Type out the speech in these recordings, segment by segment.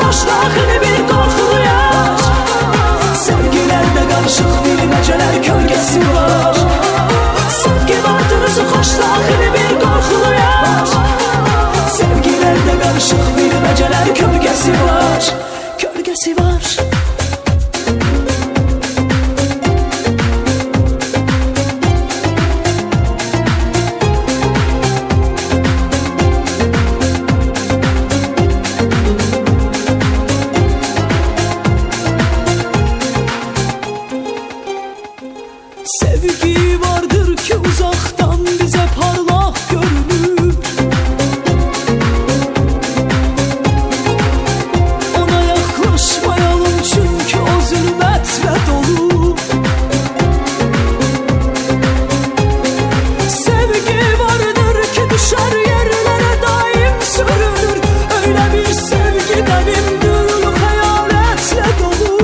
xoş daxili bir qorxulu yaş. Sevgilərdə qarışıq bilməcələr kölgəsi var. Sevgi vardır üzü xoş daxili bir qorxulu yaş. Sevgilərdə qarışıq bilməcələr kölgəsi var. Kölgəsi var. Sevgi vardır ki uzaktan bize parlak görünür. Ona yaklaşmayalım çünkü o zulmetle dolu. Sevgi vardır ki düşer yerlere daim sürünür. Öyle bir sevgi benimdir hayaletle dolu.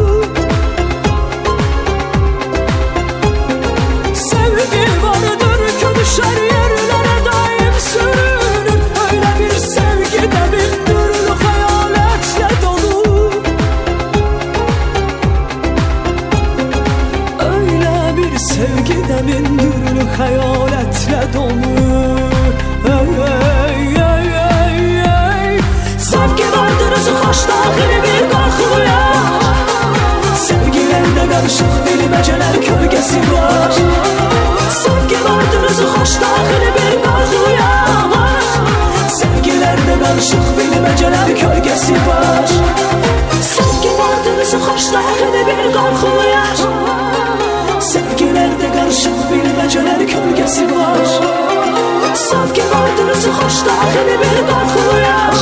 Sevgi vardır ki düşer yerlere daim sürünür. Öyle bir sevgi de bin türlü hayaletle dolu. Öyle bir sevgi de bin türlü hayaletle dolu. Ey, ey, ey, ey. Sevgi vardır üzü xoş daxili bir qorxulu yaş. Sevgilərdə qarışıq bilməcələr kölgəsi var. Sevgi vardır üzü xoş daxili bir qorxulu yaş. Sevgilərdə qarışıq bilməcələr kölgəsi var. Sevgi vardır üzü xoş daxili bir qorxulu yaş. Sevgilərdə qarışıq bilməcələr kölgəsi var. Sevgi vardır üzü xoş daxili bir qorxulu yaş.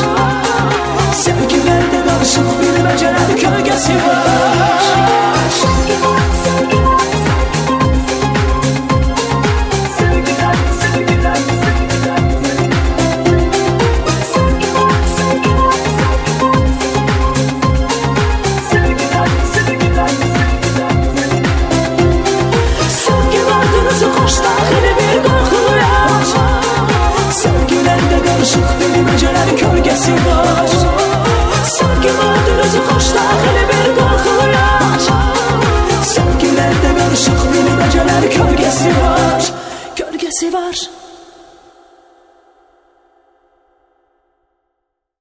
Sevgilərdə qarışıq bilməcələr kölgəsi var. Qarışıq bilməcələr kölgəsi var. Sevgi vardır özü xoş daxili bir qorxulu yaş. Sevgilərdə qarışıq bilməcələr kölgəsi var. Kölgəsi var.